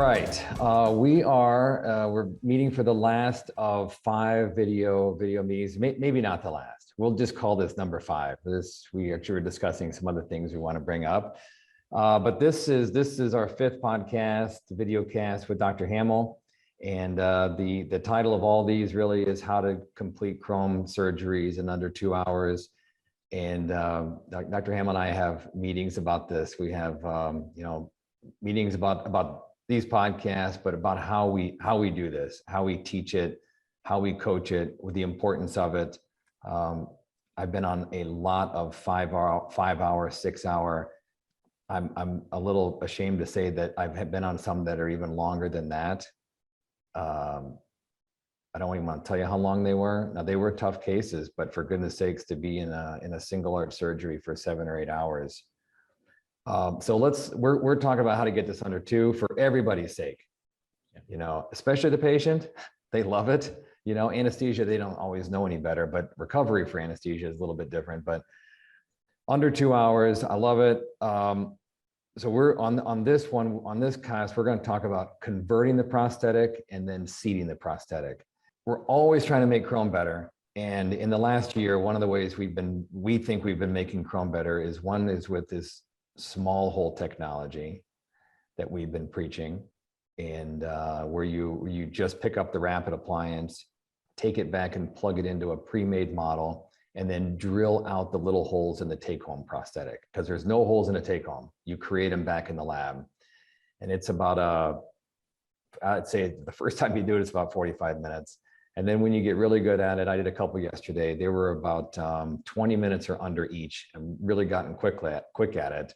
right, we're meeting for the last of 5 video meetings. Maybe not the last. We'll just call this number 5. We actually were discussing some other things we want to bring up, but this is our 5th podcast, video cast with Dr. Hamill, and the title of all these really is how to complete CHROME surgeries in under 2 hours. And Dr. Hamill and I have meetings about this. We have meetings about these podcasts, but about how we do this, how we teach it, how we coach it, with the importance of it. I've been on a lot of 5-hour, 6-hour. I'm a little ashamed to say that I've been on some that are even longer than that. I don't even want to tell you how long they were. Now, they were tough cases, but for goodness sakes, to be in a single arch surgery for 7 or 8 hours. So we're talking about how to get this under 2 for everybody's sake, especially the patient. They love it. Anesthesia, they don't always know any better, but recovery for anesthesia is a little bit different, but under 2 hours, I love it. So we're on this cast, we're going to talk about converting the prosthetic and then seating the prosthetic. We're always trying to make CHROME better. And in the last year, one of the ways we think we've been making CHROME better is with this small hole technology that we've been preaching, and where you just pick up the rapid appliance, take it back and plug it into a pre-made model, and then drill out the little holes in the take-home prosthetic, because there's no holes in a take-home. You create them back in the lab. And it's about I'd say the first time you do it, it's about 45 minutes. And then when you get really good at it, I did a couple yesterday, they were about 20 minutes or under each, and really gotten quick at it.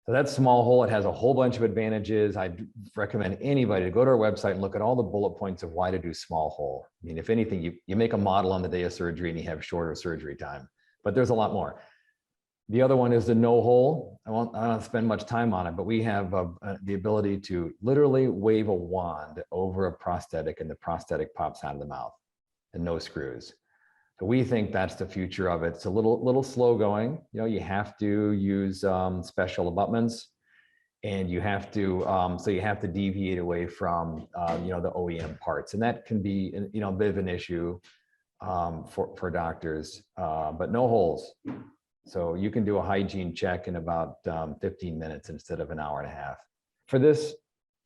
So that small hole, it has a whole bunch of advantages. I'd recommend anybody to go to our website and look at all the bullet points of why to do small hole. I mean, if anything, you make a model on the day of surgery and you have shorter surgery time, but there's a lot more. The other one is the no hole. I don't spend much time on it, but we have the ability to literally wave a wand over a prosthetic and the prosthetic pops out of the mouth and no screws. So we think that's the future of it. It's a little slow going. You have to use special abutments, and you have to deviate away from the OEM parts, and that can be a bit of an issue for doctors. But no holes, so you can do a hygiene check in about 15 minutes instead of an hour and a half. For this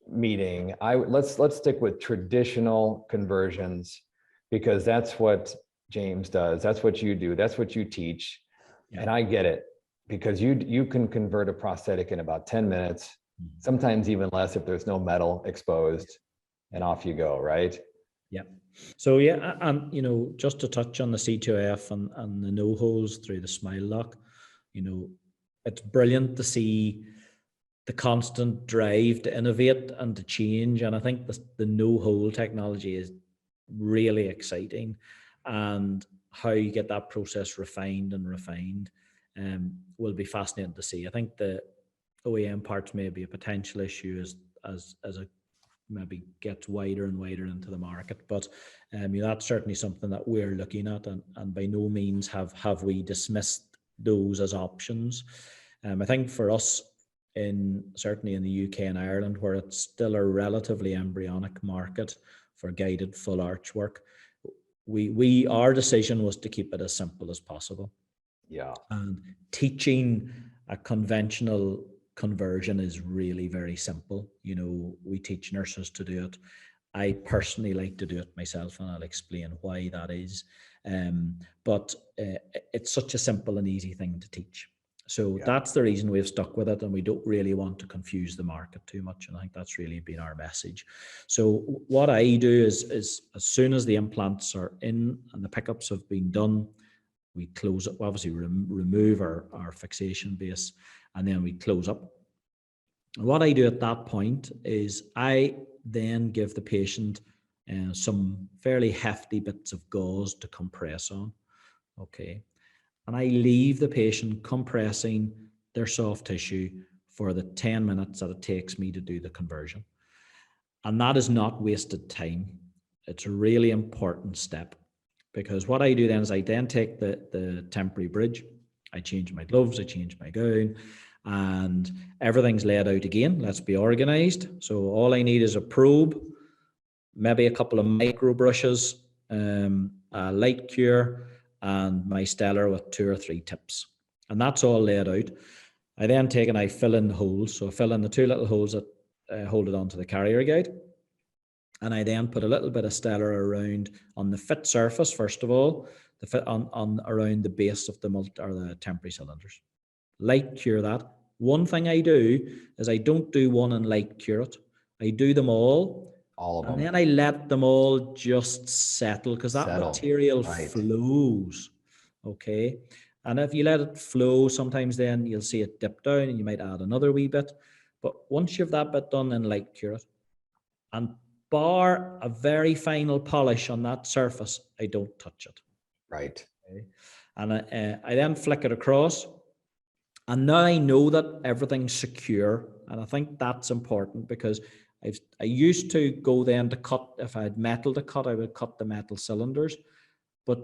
meeting, let's stick with traditional conversions, because that's what James does. That's what you do. That's what you teach. Yeah. And I get it, because you can convert a prosthetic in about 10 minutes, sometimes even less if there's no metal exposed, and off you go, right? Yeah. So yeah, and just to touch on the C2F and the no holes through the smile lock, it's brilliant to see the constant drive to innovate and to change. And I think the no hole technology is really exciting. And how you get that process refined will be fascinating to see. I think the OEM parts may be a potential issue as it maybe gets wider and wider into the market, but that's certainly something that we're looking at, and by no means have we dismissed those as options. I think for us, certainly in the UK and Ireland, where it's still a relatively embryonic market for guided full arch work, our decision was to keep it as simple as possible. Yeah. And teaching a conventional conversion is really very simple. We teach nurses to do it. I personally like to do it myself, and I'll explain why that is. But it's such a simple and easy thing to teach. So that's the reason we've stuck with it, and we don't really want to confuse the market too much. And I think that's really been our message. So what I do is as soon as the implants are in and the pickups have been done, we close it. We obviously remove our fixation base, and then we close up. And what I do at that point is I then give the patient some fairly hefty bits of gauze to compress on. Okay. And I leave the patient compressing their soft tissue for the 10 minutes that it takes me to do the conversion. And that is not wasted time. It's a really important step, because what I do then is I then take the temporary bridge, I change my gloves, I change my gown, and everything's laid out again. Let's be organized. So all I need is a probe, maybe a couple of micro brushes, a light cure, and my stellar with 2 or 3 tips. And that's all laid out. I then take and I fill in the holes. So I fill in the 2 little holes that hold it onto the carrier guide. And I then put a little bit of stellar around on the fit surface, first of all, the fit on around the base of the temporary cylinders. Light cure that. One thing I do is I don't do one and light cure it. I do them all. All of them. And then I let them all just settle, because that material flows. Okay. And if you let it flow, sometimes then you'll see it dip down and you might add another wee bit. But once you've that bit done, then light cure it. And bar a very final polish on that surface, I don't touch it. Right. Okay. And I then flick it across. And now I know that everything's secure. And I think that's important, because I used to go then to cut, if I had metal to cut, I would cut the metal cylinders. But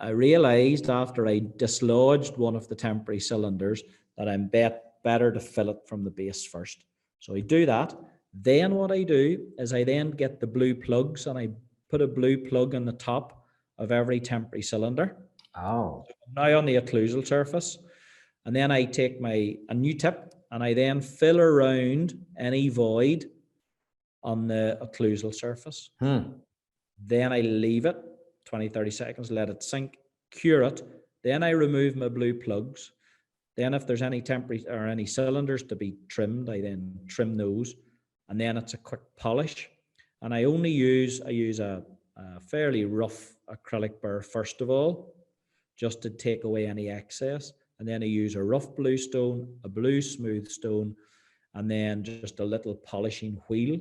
I realized after I dislodged one of the temporary cylinders that I'm better to fill it from the base first. So I do that. Then what I do is I then get the blue plugs and I put a blue plug on the top of every temporary cylinder. Oh. So now on the occlusal surface. And then I take a new tip and I then fill around any void on the occlusal surface. Then I leave it 20, 30 seconds, let it sink, cure it. Then I remove my blue plugs. Then if there's any temporary or any cylinders to be trimmed, I then trim those. And then it's a quick polish. And I use a fairly rough acrylic burr first of all, just to take away any excess. And then I use a rough blue stone, a blue smooth stone, and then just a little polishing wheel.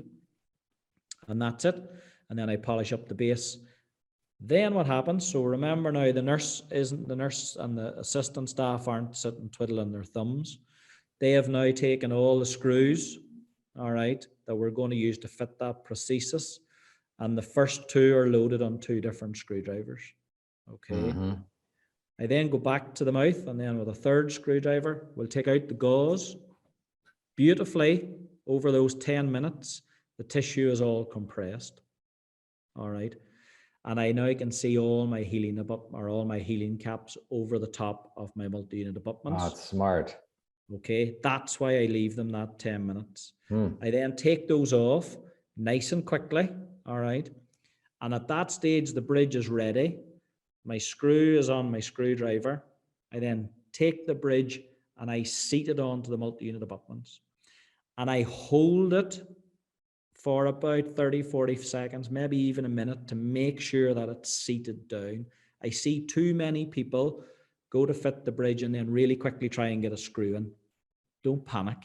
And that's it. And then I polish up the base. Then what happens? So remember now, the nurse and the assistant staff aren't sitting twiddling their thumbs. They have now taken all the screws, all right, that we're going to use to fit that prosthesis. And the first 2 are loaded on 2 different screwdrivers. Okay. I then go back to the mouth, and then with a 3rd screwdriver, we'll take out the gauze. Beautifully, over those 10 minutes, the tissue is all compressed. All right. And I now can see all my healing caps over the top of my multi-unit abutments. Oh, that's smart. Okay, that's why I leave them that 10 minutes. I then take those off nice and quickly, all right? And at that stage, the bridge is ready. My screw is on my screwdriver. I then take the bridge and I seat it onto the multi-unit abutments. And I hold it for about 30, 40 seconds, maybe even a minute, to make sure that it's seated down. I see too many people go to fit the bridge and then really quickly try and get a screw in. Don't panic.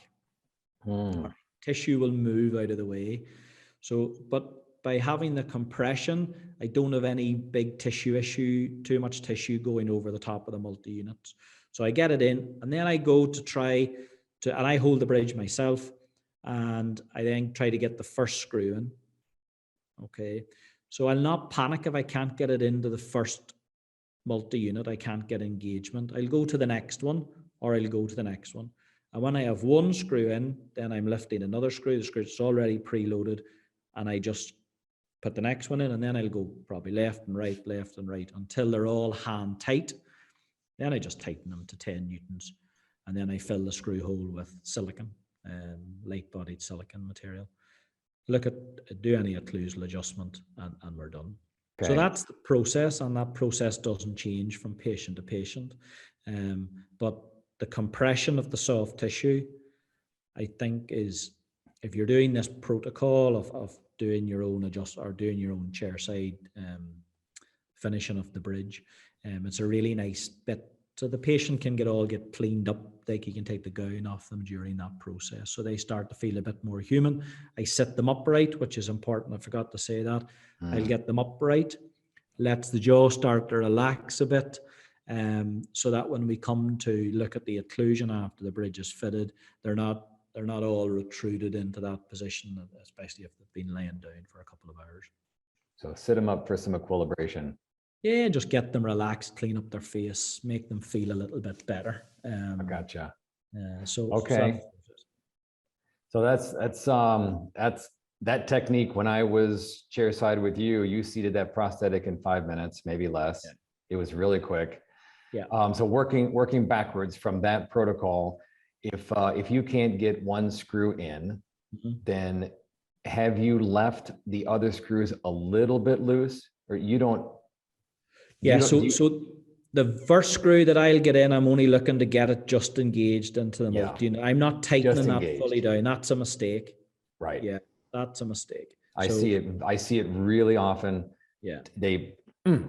Tissue will move out of the way. So, but by having the compression, I don't have any big tissue issue, too much tissue going over the top of the multi-units. So I get it in, and then I go to and I hold the bridge myself, and I then try to get the first screw in. Okay. So I'll not panic if I can't get it into the first multi-unit. I can't get engagement. I'll go to the next one, or I'll go to the next one. And when I have one screw in, then I'm lifting another screw. The screw is already preloaded, and I just put the next one in, and then I'll go probably left and right until they're all hand tight. Then I just tighten them to 10 newtons, and then I fill the screw hole with silicone, light-bodied silicone material. Do any occlusal adjustment, and we're done. Okay. So that's the process, and that process doesn't change from patient to patient. But the compression of the soft tissue, I think, is, if you're doing this protocol of doing your own doing your own chair side finishing of the bridge, it's a really nice bit. So the patient can get cleaned up. You can take the gown off them during that process, so they start to feel a bit more human. I sit them upright, which is important. I forgot to say that. I'll get them upright, lets the jaw start to relax a bit, so that when we come to look at the occlusion after the bridge is fitted, they're not all retruded into that position, especially if they've been laying down for a couple of hours. So sit them up for some equilibration. Yeah, just get them relaxed, clean up their face, make them feel a little bit better. I gotcha. So Okay. So that's that technique. When I was chairside with you, you seated that prosthetic in 5 minutes, maybe less. Yeah. It was really quick. Yeah. So working backwards from that protocol, if you can't get one screw in, then have you left the other screws a little bit loose, or you don't? Yeah. So the first screw that I'll get in, I'm only looking to get it just engaged into the mold. You know, I'm not tightening that fully down. That's a mistake. Right. Yeah, that's a mistake. I see it really often. Yeah. They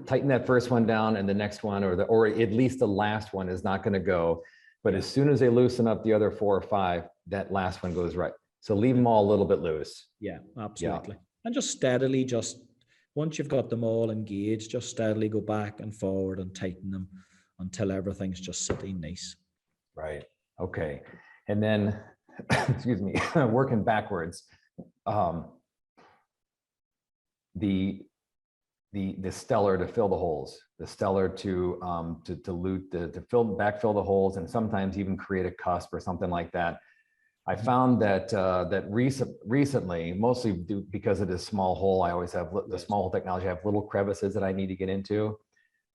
tighten that first one down, and the next one, or at least the last one, is not going to go. But as soon as they loosen up the other 4 or 5, that last one goes right. So leave them all a little bit loose. Yeah, absolutely. Yeah. And just steadily, once you've got them all engaged, just steadily go back and forward and tighten them until everything's just sitting nice. Right. Okay. And then, excuse me, working backwards, the stellar to fill the holes, the stellar to backfill the holes, and sometimes even create a cusp or something like that. I found that recently, mostly because of this small hole, I always have the small hole technology. I have little crevices that I need to get into.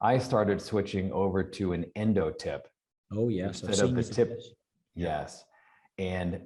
I started switching over to an endo tip. Oh yes, instead of the tip. Yes, and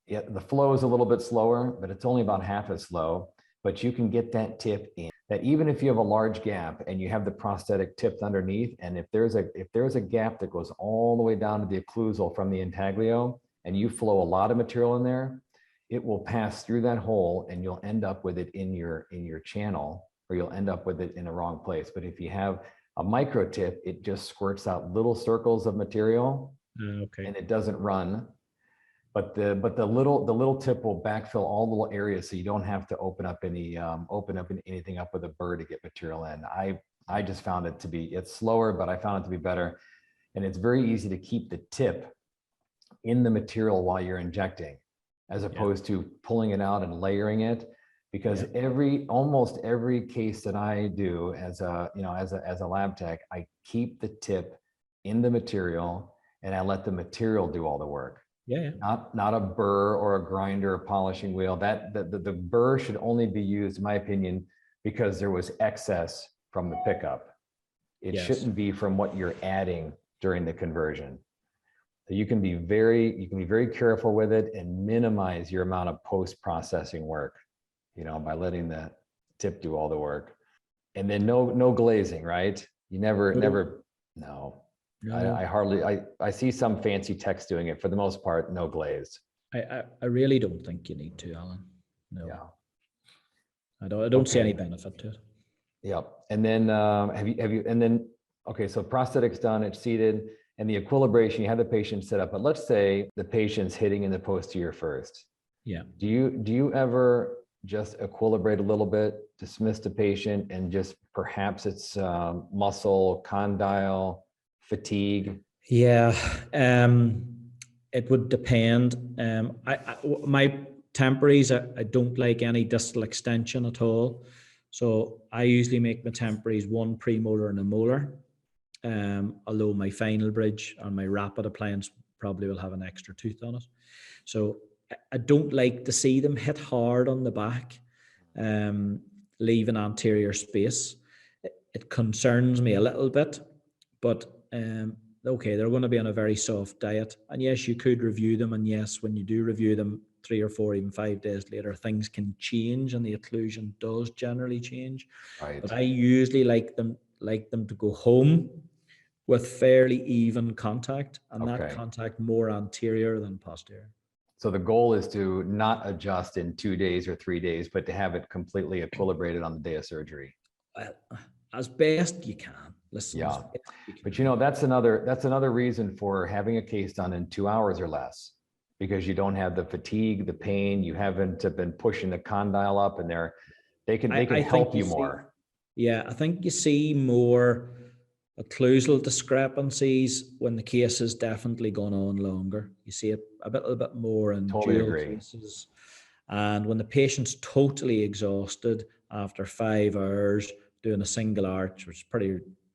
the flow is a little bit slower, but it's only about half as slow. But you can get that tip in. That even if you have a large gap and you have the prosthetic tipped underneath, and if there's a gap that goes all the way down to the occlusal from the intaglio, and you flow a lot of material in there, it will pass through that hole, and you'll end up with it in your channel, or you'll end up with it in the wrong place. But if you have a micro tip, it just squirts out little circles of material, and it doesn't run. But the little tip will backfill all the little areas, so you don't have to open up anything up with a burr to get material in. I just found it to be, it's slower, but I found it to be better, and it's very easy to keep the tip in the material while you're injecting, as opposed to pulling it out and layering it. Because almost every case that I do as a lab tech, I keep the tip in the material, and I let the material do all the work. Yeah. Not a burr or a grinder or polishing wheel. The burr should only be used, in my opinion, because there was excess from the pickup. It shouldn't be from what you're adding during the conversion. So you can be very careful with it and minimize your amount of post-processing work, by letting the tip do all the work. And then no glazing, right? You never. No. I see some fancy techs doing it. For the most part, no glazed. I really don't think you need to, Alan. No. Yeah. I don't see any benefit to it. Yep. And then so prosthetic's done, it's seated, and the equilibration, you have the patient sit up. But let's say the patient's hitting in the posterior first. Yeah. Do you ever just equilibrate a little bit, dismiss the patient, and just perhaps it's muscle, condyle, fatigue? Yeah, it would depend. My temporaries, I don't like any distal extension at all. So I usually make my temporaries one premolar and a molar. Although my final bridge and my rapid appliance probably will have an extra tooth on it. So I don't like to see them hit hard on the back, leave an anterior space. It concerns me a little bit, but okay, they're going to be on a very soft diet. And yes, you could review them. And yes, when you do review them 3 or 4, even 5 days later, things can change and the occlusion does generally change. Right. But I usually like them to go home with fairly even contact, and that contact more anterior than posterior. So the goal is to not adjust in 2 days or 3 days, but to have it completely equilibrated on the day of surgery. As best you can. Listen, yeah. But that's another reason for having a case done in 2 hours or less, because you don't have the fatigue, the pain. You haven't been pushing the condyle up, and they can help you more. Yeah, I think you see more occlusal discrepancies when the case has definitely gone on longer. You see it a bit more in dual cases. And when the patient's totally exhausted after 5 hours doing a single arch, which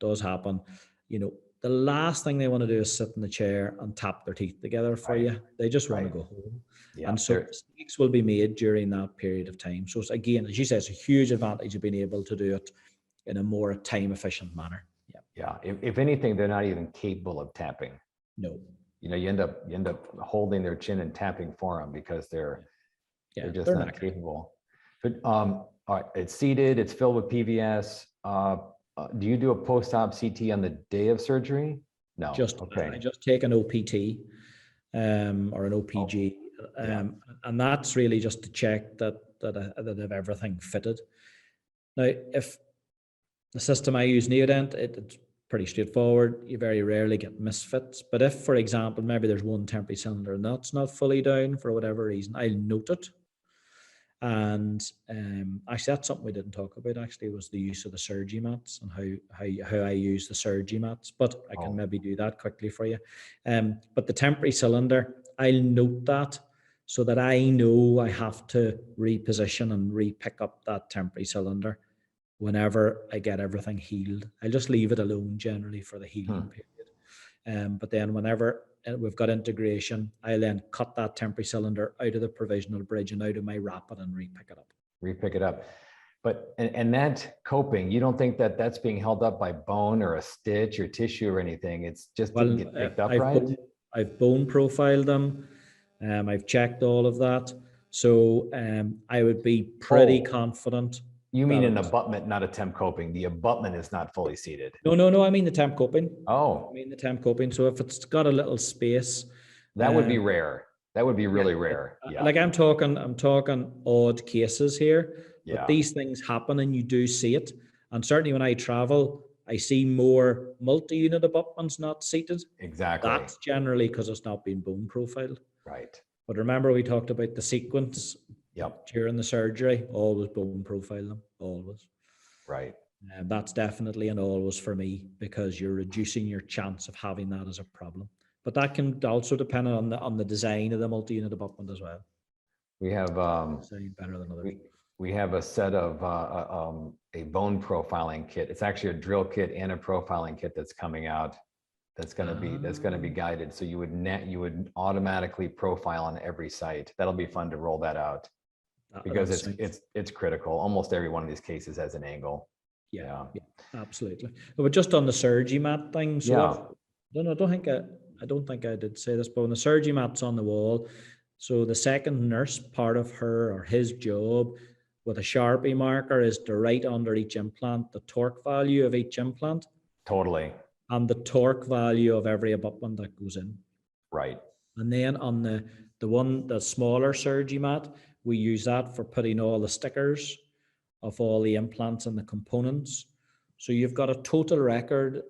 does happen, the last thing they want to do is sit in the chair and tap their teeth together for you. They just want to go home. Yeah, and so mistakes will be made during that period of time. So it's, again, as you say, it's a huge advantage of being able to do it in a more time efficient manner. Yeah. Yeah. If anything, they're not even capable of tapping. No. You know, you end up holding their chin and tapping for them because they're just not capable. But all right, it's seated, it's filled with PVS. Do you do a post-op CT on the day of surgery? No. I just take an OPT or an OPG, and that's really just to check that they've everything fitted. Now, if the system I use, Neodent, it's pretty straightforward. You very rarely get misfits. But if, for example, maybe there's one temporary cylinder and that's not fully down for whatever reason, I'll note it. And actually, that's something we didn't talk about. Actually, was the use of the surgery mats and how I use the surgery mats. But I can maybe do that quickly for you. But the temporary cylinder, I'll note that so that I know I have to reposition and re-pick up that temporary cylinder whenever I get everything healed. I just leave it alone generally for the healing period. But then whenever we've got integration, I then cut that temporary cylinder out of the provisional bridge and out of my rapid and re-pick it up. Re-pick it up. But, and that coping, you don't think that that's being held up by bone or a stitch or tissue or anything? It's just didn't get picked up right? I've bone profiled them. I've checked all of that. So I would be pretty confident. You mean an abutment, not a temp coping. The abutment is not fully seated. No, I mean the temp coping. Oh. I mean the temp coping. So if it's got a little space. That would be rare. That would be really rare. Yeah. Like I'm talking odd cases here. Yeah. But these things happen and you do see it. And certainly when I travel, I see more multi-unit abutments not seated. Exactly. That's generally because it's not been bone profiled. Right. But remember we talked about the sequence. Yep. During the surgery, always bone profile them, always. Right. And that's definitely an always for me because you're reducing your chance of having that as a problem. But that can also depend on the design of the multi-unit abutment as well. We have better than others. We have a set of a bone profiling kit. It's actually a drill kit and a profiling kit that's coming out. That's going to be guided. So you would automatically profile on every site. That'll be fun to roll that out. Because it's critical. Almost every one of these cases has an angle. Yeah, absolutely. But just on the surgery mat thing, so I don't think I did say this, but when the surgery mat's on the wall, so the second nurse, part of her or his job with a Sharpie marker is to write under each implant the torque value of each implant. Totally. And the torque value of every abutment that goes in. Right. And then on the smaller surgery mat, we use that for putting all the stickers of all the implants and the components. So you've got a total record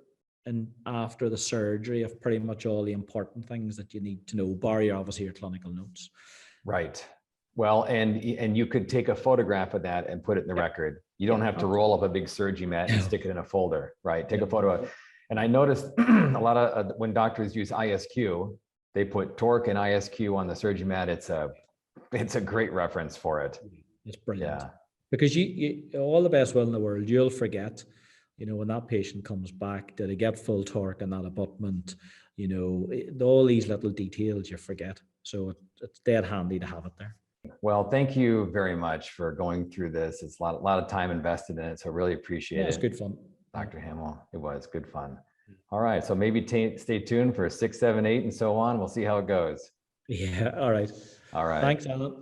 and after the surgery of pretty much all the important things that you need to know, bar obviously your clinical notes. Right. Well, and you could take a photograph of that and put it in the record. You don't have to roll up a big surgery mat and stick it in a folder, right? Take a photo of it. And I noticed a lot of when doctors use ISQ, they put torque and ISQ on the surgery mat. It's a great reference for it. It's brilliant. Yeah. Because you all the best will in the world, you'll forget, when that patient comes back, did they get full torque in that abutment? All these little details you forget. So it's dead handy to have it there. Well, thank you very much for going through this. It's a lot of time invested in it. So really appreciate it. It's good fun. Dr. Hamill, it was good fun. All right. So maybe stay tuned for 6, 7, 8 and so on. We'll see how it goes. Yeah. All right. All right. Thanks, Alan.